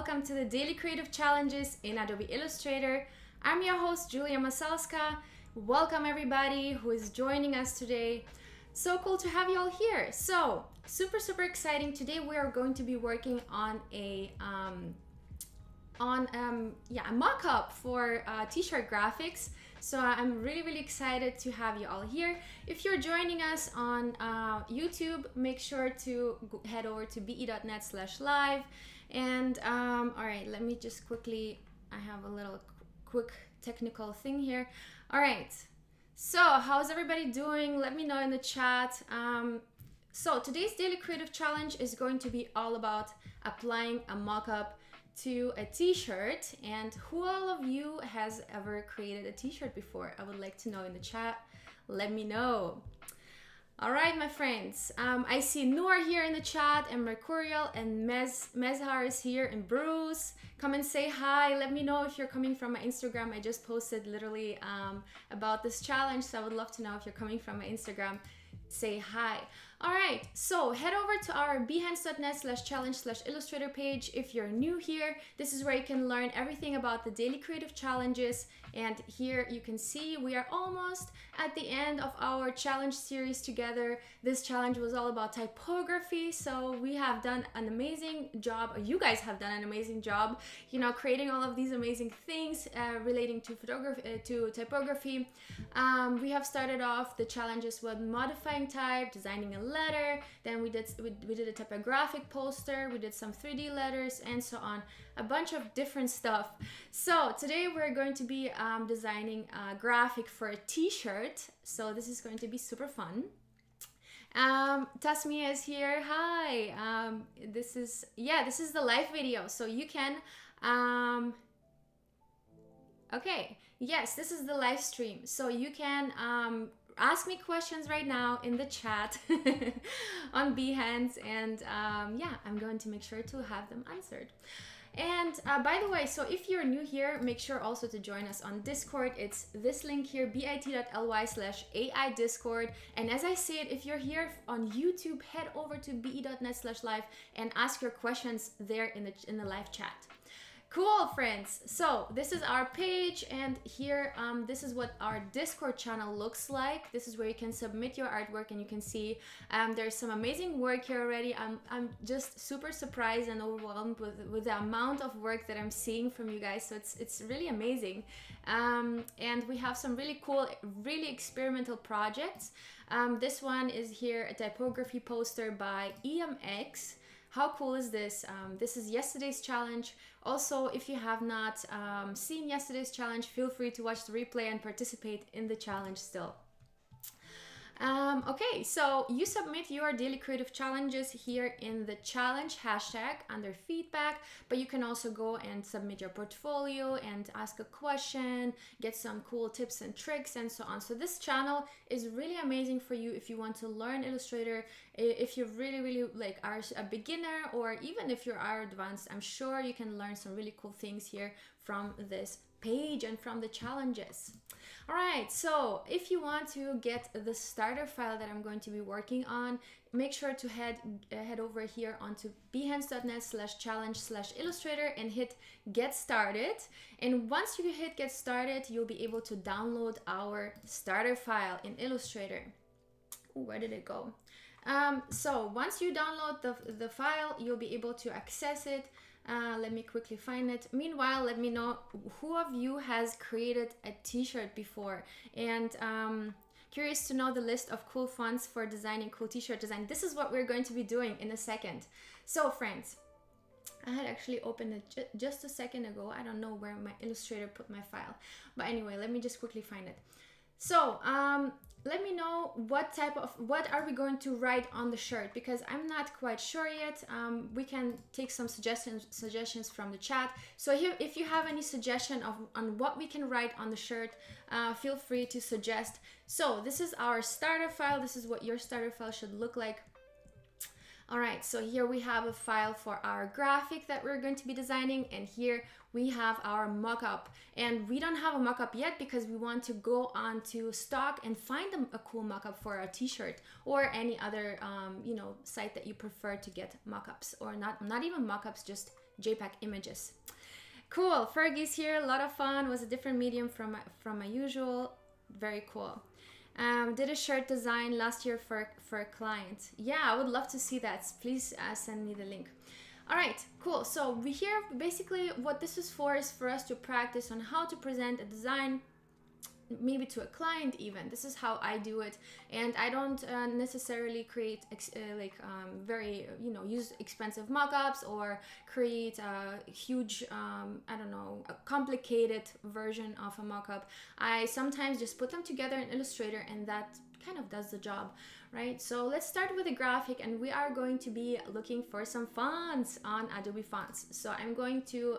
welcome to the Daily Creative Challenges in Adobe Illustrator. I'm your host, Julia Masalska. Welcome everybody who is joining us today. So cool to have you all here. So, super exciting. Today we are going to be working on a mock-up for t-shirt graphics. So I'm really excited to have you all here. If you're joining us on YouTube, make sure to head over to be.net/live. And all right, let me just quickly, I have a little quick technical thing here. All right, so how's everybody doing? Let me know in the chat. So today's Daily Creative Challenge is going to be all about applying a mock-up to a t-shirt. And who all of you has ever created a t-shirt before? I would like to know in the chat. Let me know. All right, my friends. I see Noor here in the chat, and Mercurial, and Mezhar is here, and Bruce. Come and say hi. Let me know if you're coming from my Instagram. I just posted literally about this challenge, so I would love to know if you're coming from my Instagram. Say hi. All right, so head over to our behance.net/challenge/illustrator page. If you're new here, this is where you can learn everything about the daily creative challenges. And here you can see we are almost at the end of our challenge series together. This challenge was all about typography, so we have done an amazing job, or you guys have done an amazing job, you know, creating all of these amazing things relating to photography, to typography. We have started off the challenges with modifying type, designing a letter, then we did a typographic poster, we did some 3D letters, and so on, a bunch of different stuff. So today we're going to be designing a graphic for a t-shirt, so this is going to be super fun. Tasmia is here. Hi. This is the live video, so you can okay, yes, this is the live stream, so you can ask me questions right now in the chat on Behance, and yeah, I'm going to make sure to have them answered. And by the way, so if you're new here, make sure also to join us on Discord. It's this link here, bit.ly/AI Discord. And as I said, if you're here on YouTube, head over to be.net/live and ask your questions there in the live chat. Cool, friends. So this is our page, and here this is what our Discord channel looks like. This is where you can submit your artwork, and you can see there's some amazing work here already. I'm just super surprised and overwhelmed with the amount of work that I'm seeing from you guys. So it's really amazing, and we have some really cool, really experimental projects. This one is here, a typography poster by EMX. How cool is this? This is yesterday's challenge. Also, if you have not seen yesterday's challenge, feel free to watch the replay and participate in the challenge still. Okay, so you submit your daily creative challenges here in the challenge hashtag under feedback, but you can also go and submit your portfolio and ask a question, get some cool tips and tricks and so on. So this channel is really amazing for you if you want to learn Illustrator, if you really like are a beginner, or even if you are advanced. I'm sure you can learn some really cool things here from this page and from the challenges. All right, so if you want to get the starter file that I'm going to be working on, make sure to head over here onto behance.net/challenge/illustrator and hit get started. And once you hit get started, you'll be able to download our starter file in Illustrator. Ooh, where did it go? So once you download the file, you'll be able to access it. Let me quickly find it. Meanwhile, let me know who of you has created a t-shirt before, and curious to know the list of cool fonts for designing cool t-shirt design. This is what we're going to be doing in a second. So friends, I had actually opened it just a second ago. I don't know where my Illustrator put my file, but anyway, let me just quickly find it. So let me know what are we going to write on the shirt, because I'm not quite sure yet. We can take some suggestions from the chat. So here, if you have any suggestion on what we can write on the shirt, feel free to suggest. So this is our starter file. This is what your starter file should look like. All right, so here we have a file for our graphic that we're going to be designing, and here we have our mock-up. And we don't have a mock-up yet because we want to go on to stock and find a cool mock-up for a t-shirt or any other you know, site that you prefer to get mock-ups, or not even mock-ups, just JPEG images. Cool. Fergie's here. A lot of fun. Was a different medium from my usual. Very cool. Did a shirt design last year for a client. Yeah, I would love to see that. Please send me the link. All right, cool. So we here basically what this is for us to practice on how to present a design, maybe to a client even. This is how I do it, and I don't necessarily create very use expensive mockups or create a huge I don't know, a complicated version of a mockup. I sometimes just put them together in Illustrator, and that kind of does the job, right? So let's start with a graphic, and we are going to be looking for some fonts on Adobe Fonts. So I'm going to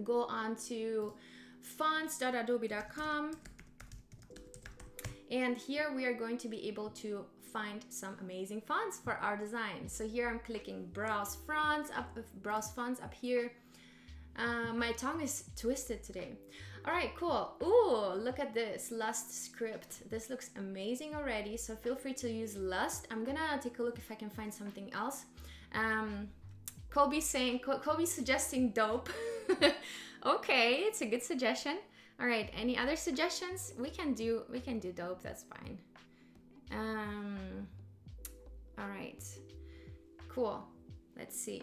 go on to fonts.adobe.com, and here we are going to be able to find some amazing fonts for our design. So here I'm clicking browse fonts up here. My tongue is twisted today. All right, cool. Ooh, look at this Lust script. This looks amazing already, so feel free to use Lust. I'm gonna take a look if I can find something else. Kobe's suggesting dope. Okay, it's a good suggestion. All right, any other suggestions? We can do dope, that's fine. All right, cool. Let's see.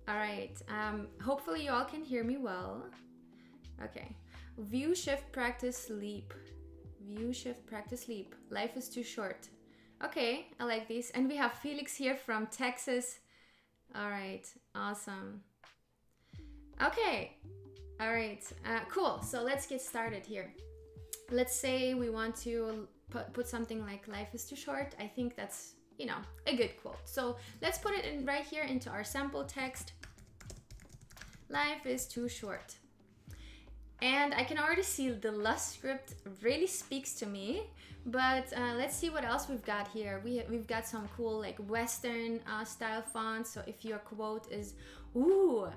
All right, hopefully you all can hear me well. Okay, view, shift, practice, sleep. View, shift, practice, sleep. Life is too short. Okay, I like these. And we have Felix here from Texas. All right, awesome. Okay, all right, cool. So let's get started here. Let's say we want to put something like life is too short. I think that's, a good quote. So let's put it in right here into our sample text. Life is too short. And I can already see the Lust script really speaks to me, but let's see what else we've got here. We've got some cool like Western style fonts. So if your quote is, ooh,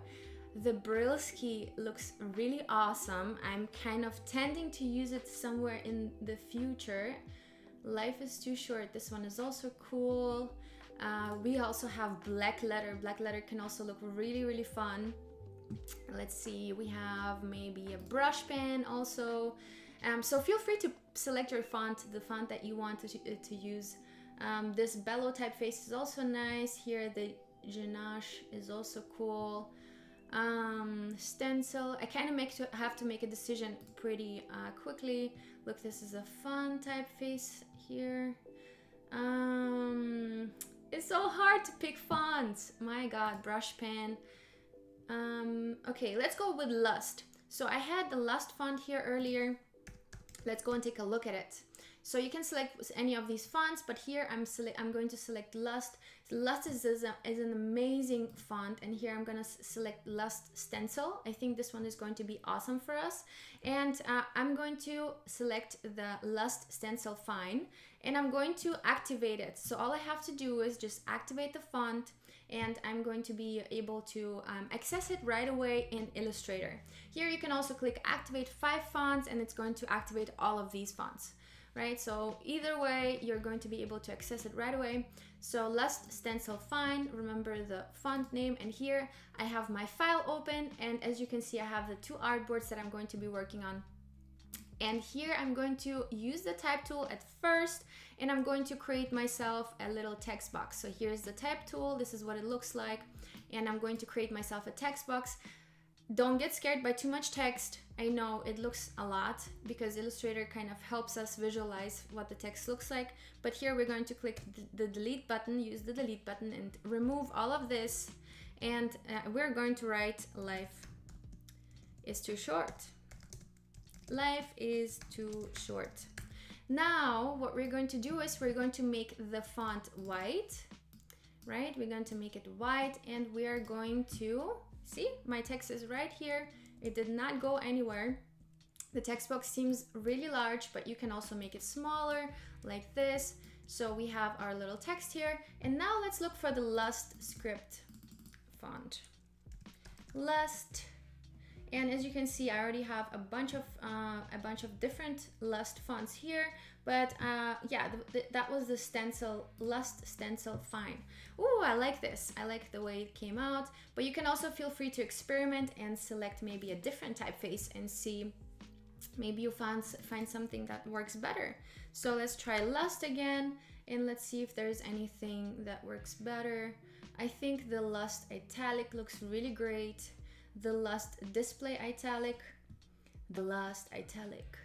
the Brilski looks really awesome. I'm kind of tending to use it somewhere in the future. Life is too short. This one is also cool. We also have black letter. Black letter can also look really, really fun. Let's see, we have maybe a brush pen also. So feel free to select your font, the font that you want to use. This bellow typeface is also nice. Here the Ganache is also cool. Stencil, I kind of have to make a decision pretty quickly. Look, this is a fun typeface here. It's so hard to pick fonts. My God, brush pen. Okay, let's go with Lust. So I had the Lust font here earlier. Let's go and take a look at it. So you can select any of these fonts, but here I'm going to select Lust. Lust is an amazing font, and here I'm going to select Lust Stencil. I think this one is going to be awesome for us. And I'm going to select the Lust Stencil Fine, and I'm going to activate it. So all I have to do is just activate the font, and I'm going to be able to access it right away in Illustrator. Here you can also click activate 5 fonts, and it's going to activate all of these fonts, right? So either way, you're going to be able to access it right away. So Lust Stencil Fine, remember the font name, and here I have my file open, and as you can see, I have the 2 artboards that I'm going to be working on. And here I'm going to use the type tool at first, and I'm going to create myself a little text box. So here's the type tool, this is what it looks like, and I'm going to create myself a text box. Don't get scared by too much text. I know it looks a lot because Illustrator kind of helps us visualize what the text looks like, but here we're going to click the delete button, use the delete button, and remove all of this, and we're going to write life is too short. Life is too short. Now what we're going to do is we're going to make the font white, right? We're going to make it white, and we are going to see my text is right here. It did not go anywhere. The text box seems really large, but you can also make it smaller like this. So we have our little text here, and now let's look for the Lust script font. Lust. And as you can see, I already have a bunch of different Lust fonts here. But yeah, that was the stencil, Lust stencil fine. Ooh, I like this. I like the way it came out. But you can also feel free to experiment and select maybe a different typeface and see, maybe you find something that works better. So let's try Lust again, and let's see if there's anything that works better. I think the Lust italic looks really great. The Lust display italic, the Lust italic,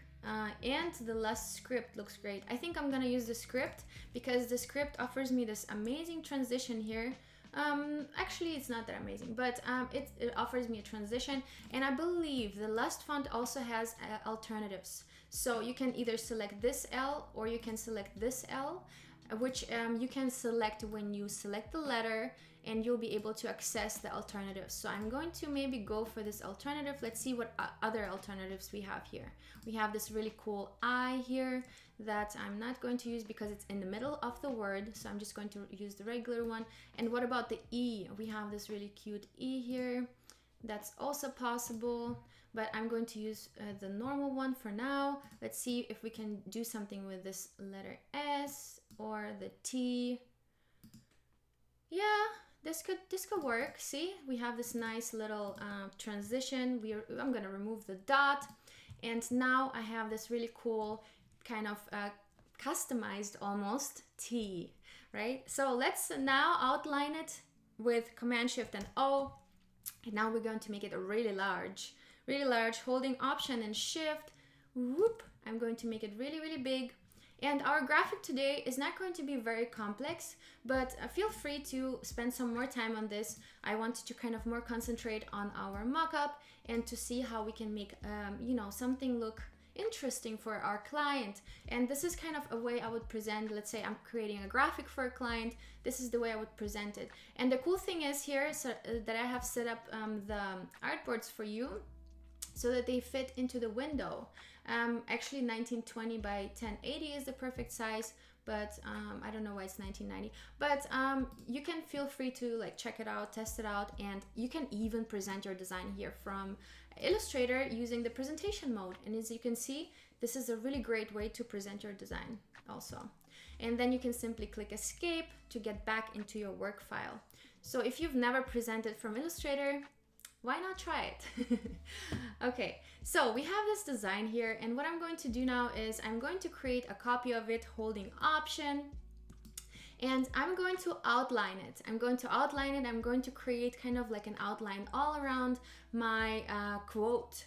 and the Lust script looks great. I think I'm gonna use the script because the script offers me this amazing transition here. Actually, it's not that amazing, but it offers me a transition, and I believe the Lust font also has alternatives. So you can either select this L or you can select this L, which you can select when you select the letter, and you'll be able to access the alternatives. So I'm going to maybe go for this alternative. Let's see what other alternatives we have here. We have this really cool I here that I'm not going to use because it's in the middle of the word. So I'm just going to use the regular one. And what about the E? We have this really cute E here. That's also possible, but I'm going to use the normal one for now. Let's see if we can do something with this letter S or the T. Yeah, this could work. See, we have this nice little transition. I'm gonna remove the dot, and now I have this really cool kind of customized almost T, right? So let's now outline it with Command Shift and O, and now we're going to make it really large, holding Option and Shift. Whoop! I'm going to make it really big. And our graphic today is not going to be very complex, but feel free to spend some more time on this. I wanted to kind of more concentrate on our mockup and to see how we can make, you know, something look interesting for our client. And this is kind of a way I would present, let's say I'm creating a graphic for a client, this is the way I would present it. And the cool thing is here that I have set up the artboards for you so that they fit into the window. Actually 1920 by 1080 is the perfect size, but I don't know why it's 1990. But you can feel free to like check it out, test it out, and you can even present your design here from Illustrator using the presentation mode. And as you can see, this is a really great way to present your design also. And then you can simply click Escape to get back into your work file. So if you've never presented from Illustrator, why not try it? Okay, so we have this design here, and what I'm going to do now is I'm going to create a copy of it holding Option, and I'm going to outline it. I'm going to create kind of like an outline all around my quote.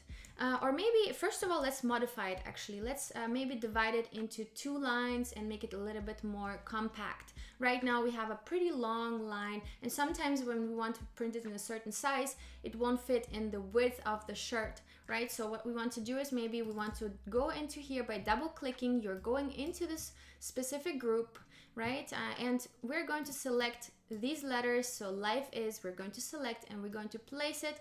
Or maybe, first of all, let's modify it actually. Let's maybe divide it into 2 lines and make it a little bit more compact. Right now we have a pretty long line, and sometimes when we want to print it in a certain size, it won't fit in the width of the shirt, right? So what we want to do is maybe we want to go into here by double clicking. You're going into this specific group, right? And we're going to select these letters. So life is, we're going to select and we're going to place it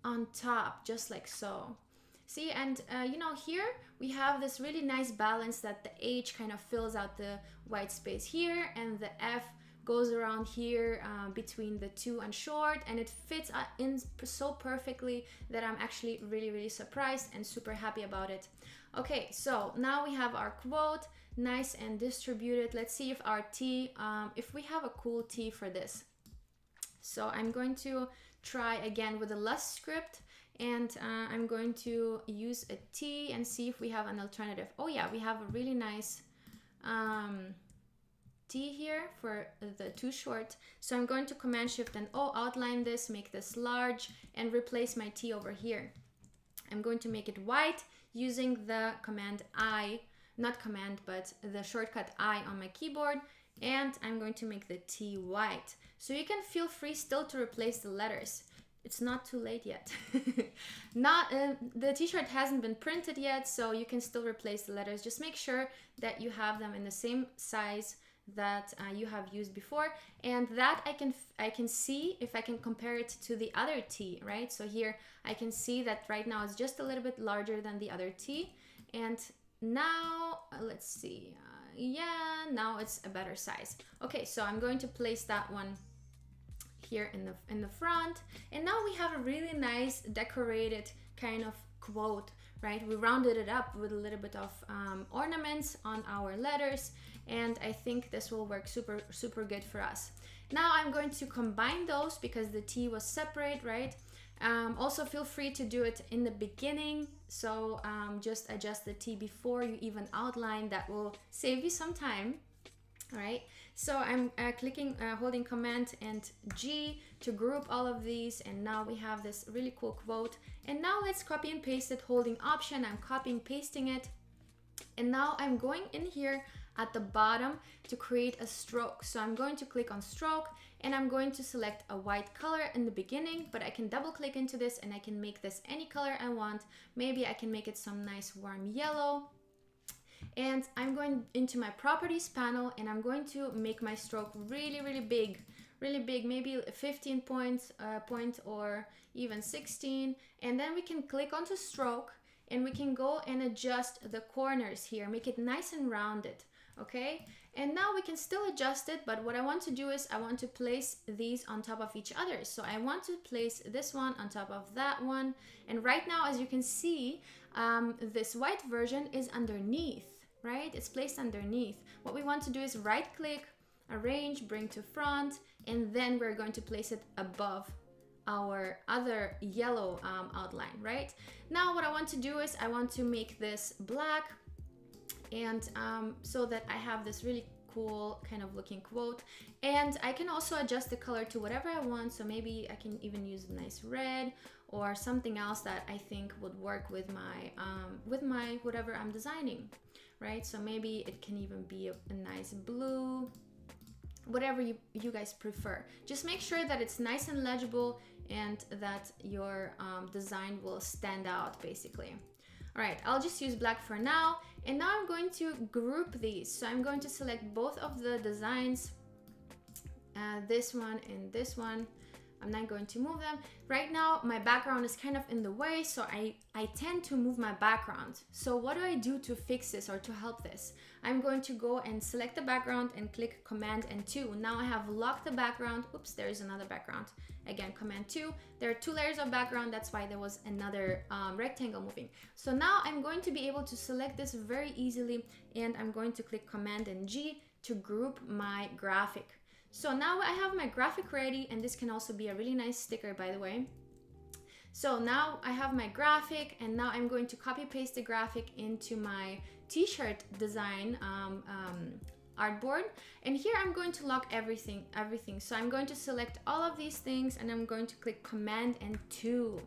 on top, just like so. See, and you know, here we have this really nice balance that the H kind of fills out the white space here, and the F goes around here between the 2 and short, and it fits in so perfectly that I'm actually really surprised and super happy about it. Okay, so now we have our quote nice and distributed. Let's see if our T, if we have a cool T for this. So I'm going to try again with the Lust script, and I'm going to use a T and see if we have an alternative. Oh yeah, we have a really nice T here for the too short. So I'm going to Command Shift and O, outline this, make this large, and replace my T over here. I'm going to make it white using the Command I, not command, but the shortcut I on my keyboard, and I'm going to make the T white. So you can feel free still to replace the letters. It's not too late yet. The t-shirt hasn't been printed yet, so you can still replace the letters. Just make sure that you have them in the same size that you have used before, and that I can see if I can compare it to the other T, right? So here I can see that right now it's just a little bit larger than the other T, and now let's see, yeah, now it's a better size. Okay, so I'm going to place that one here in the front, and now we have a really nice decorated kind of quote, right? We rounded it up with a little bit of ornaments on our letters, and I think this will work super good for us. Now I'm going to combine those because the T was separate, right? Also feel free to do it in the beginning, so just adjust the T before you even outline. That will save you some time. All right, so I'm holding Command and G to group all of these, and now we have this really cool quote. And now let's copy and paste it. Holding Option, I'm copying pasting it, and now I'm going in here at the bottom to create a stroke. So I'm going to click on stroke, and I'm going to select a white color in the beginning, but I can double click into this and I can make this any color I want. Maybe I can make it some nice warm yellow. And I'm going into my properties panel, and I'm going to make my stroke really big, maybe 15 points point or even 16. And then we can click onto stroke, and we can go and adjust the corners here, make it nice and rounded. Okay, and now we can still adjust it, but what I want to do is I want to place these on top of each other. So I want to place this one on top of that one, and right now, as you can see, this white version is underneath, right? It's placed underneath. What we want to do is right click, arrange, bring to front, and then we're going to place it above our other yellow outline, right? Now what I want to do is I want to make this black, and so that I have this really cool kind of looking quote. And I can also adjust the color to whatever I want, so maybe I can even use a nice red or something else that I think would work with my whatever I'm designing, right? So maybe it can even be a nice blue, whatever you guys prefer. Just make sure that it's nice and legible and that your design will stand out, basically. All right, I'll just use black for now. And now I'm going to group these. So I'm going to select both of the designs, this one and this one. I'm not going to move them. Right now, my background is kind of in the way, so I tend to move my background. So what do I do to fix this or to help this? I'm going to go and select the background and click Command and 2. Now I have locked the background. Oops, there is another background. Again, Command 2. There are 2 layers of background. That's why there was another rectangle moving. So now I'm going to be able to select this very easily, and I'm going to click Command and G to group my graphic. So now I have my graphic ready, and this can also be a really nice sticker, by the way. So now I have my graphic, and now I'm going to copy paste the graphic into my t-shirt design artboard. And here I'm going to lock everything. So I'm going to select all of these things, and I'm going to click Command and 2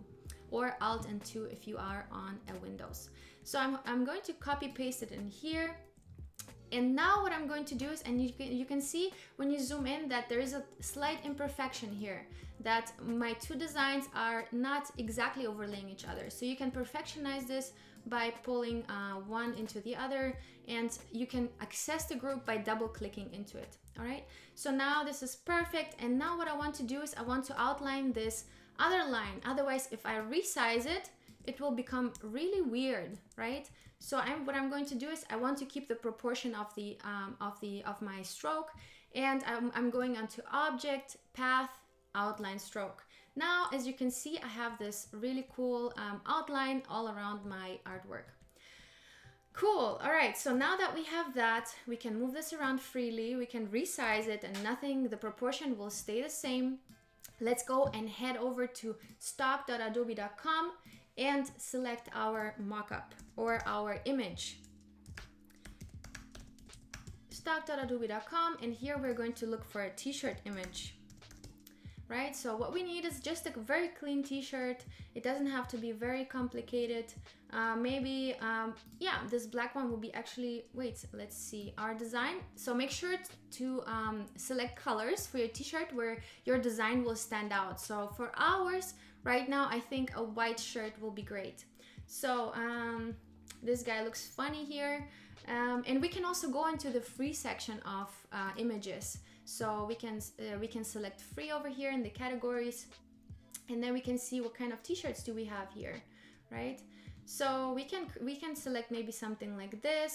or Alt and 2 if you are on a Windows. So I'm going to copy paste it in here. And now what I'm going to do is, and you can see when you zoom in that there is a slight imperfection here, that my 2 designs are not exactly overlaying each other. So you can perfectionize this by pulling one into the other, and you can access the group by double clicking into it. All right, so now this is perfect. And now what I want to do is I want to outline this other line. Otherwise, if I resize it, it will become really weird, right? So what I'm going to do is I want to keep the proportion of my stroke, and I'm going onto Object, Path, Outline, Stroke. Now, as you can see, I have this really cool outline all around my artwork. Cool. All right, so now that we have that, we can move this around freely. We can resize it, and the proportion will stay the same. Let's go and head over to stock.adobe.com and select our mockup or our image. Stock.adobe.com, and here we're going to look for a t-shirt image, right? So what we need is just a very clean t-shirt. It doesn't have to be very complicated. Yeah, this black one will be actually, wait, let's see, our design. So make sure to select colors for your t-shirt where your design will stand out. So for ours, right now, I think a white shirt will be great. So this guy looks funny here. And we can also go into the free section of images. So we can select free over here in the categories, and then we can see what kind of t-shirts do we have here, right? So we can select maybe something like this,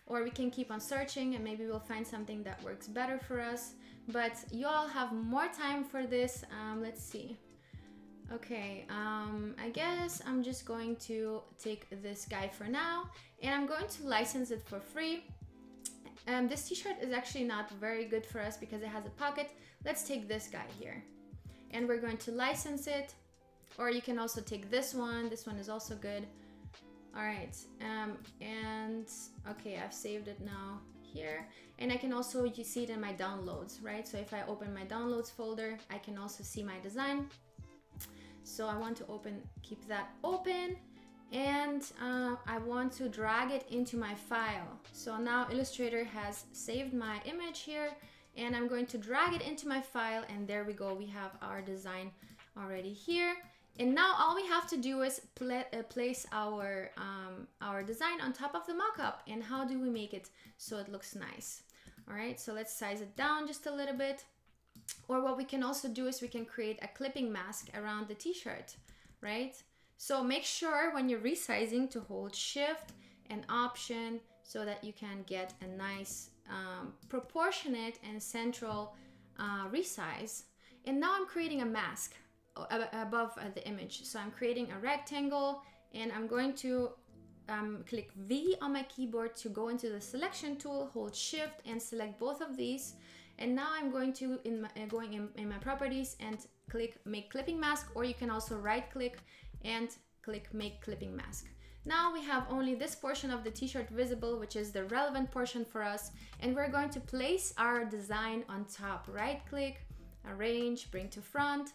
or we can keep on searching and maybe we'll find something that works better for us. But you all have more time for this. Let's see. Okay, I guess I'm just going to take this guy for now, and I'm going to license it for free. This t-shirt is actually not very good for us because it has a pocket. Let's take this guy here, and we're going to license it, or you can also take this one. This one is also good. All right, and okay, I've saved it now here, and I can also, you see it in my downloads, right? So if I open my downloads folder, I can also see my design. So I want to keep that open, and I want to drag it into my file. So now Illustrator has saved my image here, and I'm going to drag it into my file, and there we go. We have our design already here. And now all we have to do is place our design on top of the mockup. And how do we make it so it looks nice? All right, so let's size it down just a little bit. Or what we can also do is we can create a clipping mask around the t-shirt, right? So make sure when you're resizing to hold Shift and Option so that you can get a nice proportionate and central resize. And now I'm creating a mask above the image. So I'm creating a rectangle, and I'm going to click V on my keyboard to go into the selection tool, hold Shift and select both of these. And now I'm going to, in my properties, and click Make Clipping Mask, or you can also right click and click Make Clipping Mask. Now we have only this portion of the t-shirt visible, which is the relevant portion for us. And we're going to place our design on top. Right click, Arrange, Bring to Front.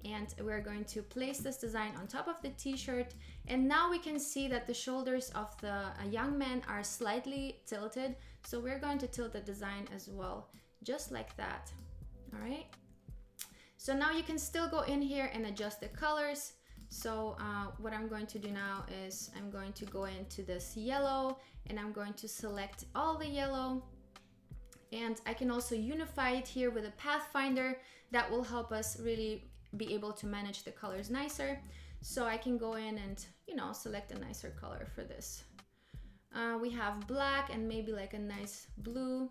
And we're going to place this design on top of the t-shirt. And now we can see that the shoulders of the young man are slightly tilted. So we're going to tilt the design as well, just like that. All right. So now you can still go in here and adjust the colors. So what I'm going to do now is I'm going to go into this yellow, and I'm going to select all the yellow. And I can also unify it here with a pathfinder that will help us really be able to manage the colors nicer. So I can go in and, you know, select a nicer color for this. We have black and maybe like a nice blue.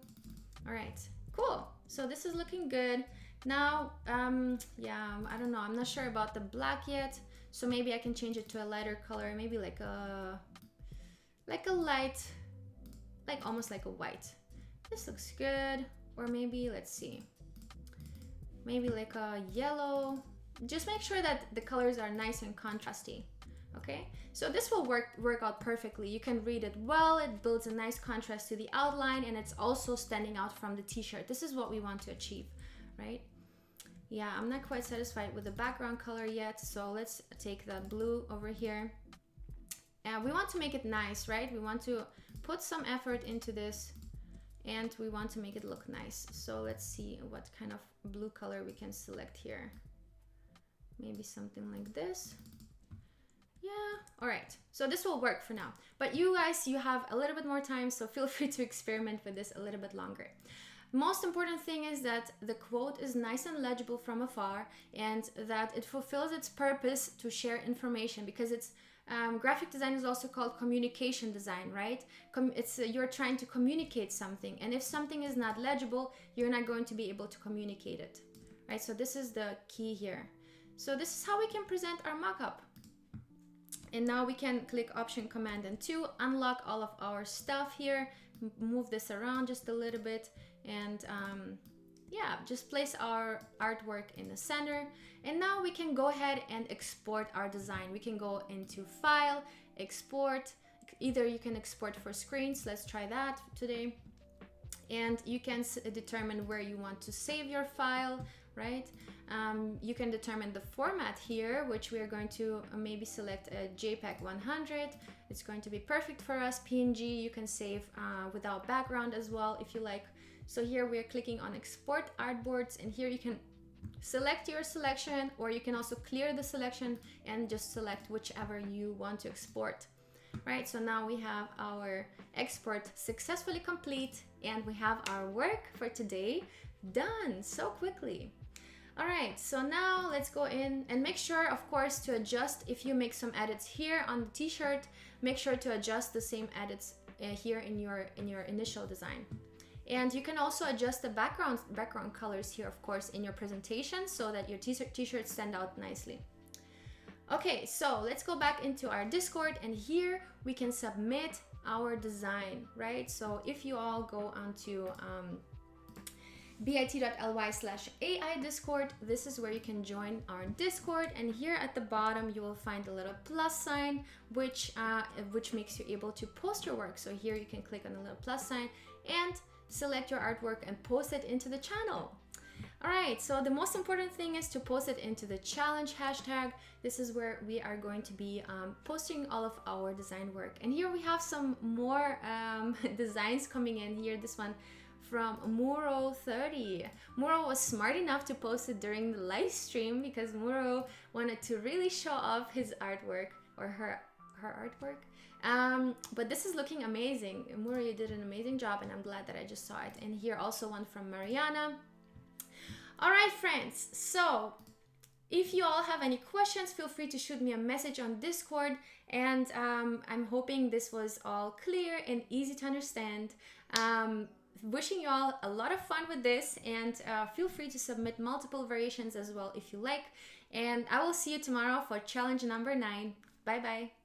All right, cool. So this is looking good. Now, yeah, I don't know. I'm not sure about the black yet. So maybe I can change it to a lighter color, maybe like a light, like almost like a white. This looks good. Or maybe, let's see, maybe like a yellow. Just make sure that the colors are nice and contrasty. Okay, so this will work out perfectly. You can read it well. It builds a nice contrast to the outline, and it's also standing out from the t-shirt. This is what we want to achieve, right? Yeah, I'm not quite satisfied with the background color yet, so let's take the blue over here. And we want to make it nice, right? We want to put some effort into this, and we want to make it look nice. So let's see what kind of blue color we can select here. Maybe something like this. Yeah, all right. So this will work for now. But you guys, you have a little bit more time, so feel free to experiment with this a little bit longer. Most important thing is that the quote is nice and legible from afar, and that it fulfills its purpose to share information, because it's graphic design is also called communication design, right? You're trying to communicate something, and if something is not legible, you're not going to be able to communicate it, right? So this is the key here. So this is how we can present our mockup. And now we can click Option Command and 2, unlock all of our stuff here, move this around just a little bit, and yeah, just place our artwork in the center. And now we can go ahead and export our design. We can go into File, Export. Either you can export for screens. Let's try that today. And you can determine where you want to save your file, right? You can determine the format here, which we are going to maybe select a JPEG 100. It's going to be perfect for us. PNG, you can save without background as well if you like. So here we are clicking on Export Artboards, and here you can select your selection, or you can also clear the selection and just select whichever you want to export. Right, so now we have our export successfully complete, and we have our work for today done so quickly. All right, so now let's go in and make sure, of course, to adjust. If you make some edits here on the t-shirt, make sure to adjust the same edits here in your initial design. And you can also adjust the background colors here, of course, in your presentation, so that your t-shirts stand out nicely. Okay, so let's go back into our Discord, and here we can submit our design, right? So if you all go onto bit.ly/AI Discord, this is where you can join our Discord, and here at the bottom you will find a little plus sign which makes you able to post your work. So here you can click on the little plus sign and select your artwork and post it into the channel. All right, so the most important thing is to post it into the challenge hashtag. This is where we are going to be posting all of our design work. And here we have some more designs coming in here. This one from Muro30. Muro was smart enough to post it during the live stream because Muro wanted to really show off his artwork, or her artwork. But this is looking amazing. Muro, you did an amazing job, and I'm glad that I just saw it. And here also one from Mariana. All right, friends, so if you all have any questions, feel free to shoot me a message on Discord, and I'm hoping this was all clear and easy to understand. Wishing you all a lot of fun with this, and feel free to submit multiple variations as well if you like, and I will see you tomorrow for challenge number 9. Bye bye.